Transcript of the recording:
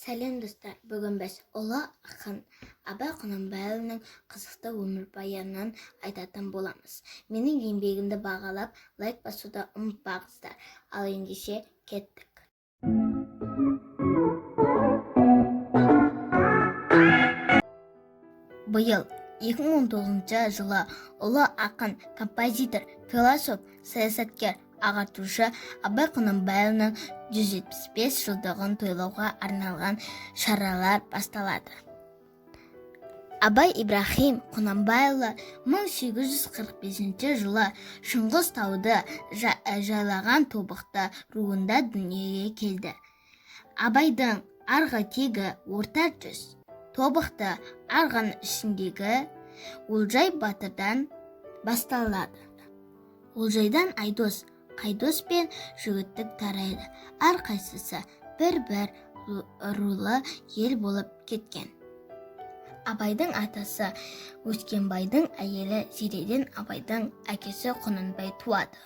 Сәлем достар, бүгін біз ұлы ақын Абай Құнанбайұлының қызықты өмірбаянын айтатын боламыз. Менің еңбегімді бағалап, лайк басуды ұмытпаңыздар. Ал ендеше кеттік. Биыл 2019 жылы ұлы ақын, композитор, философ, саясаткер, ағартушы Абай Құнанбайұлының 175 жылдығын тойлауға арналған шаралар басталады. Абай Ибрахим Құнанбайұлы 1845 жылы Шыңғыс тауды жайлаған Тобықты руында дүниеге келді. Абайдың арғы тегі орта жүз, Тобықты арғын ішіндегі Олжай батырдан басталады. Олжайдан Айдос, Қайдос пен Жігіттік тарайды. Әрқайсысы бір-бір рулы ел болып кеткен. Абайдың атасы Өскенбайдың әйелі Зереден Абайдың әкесі Құнанбай туады.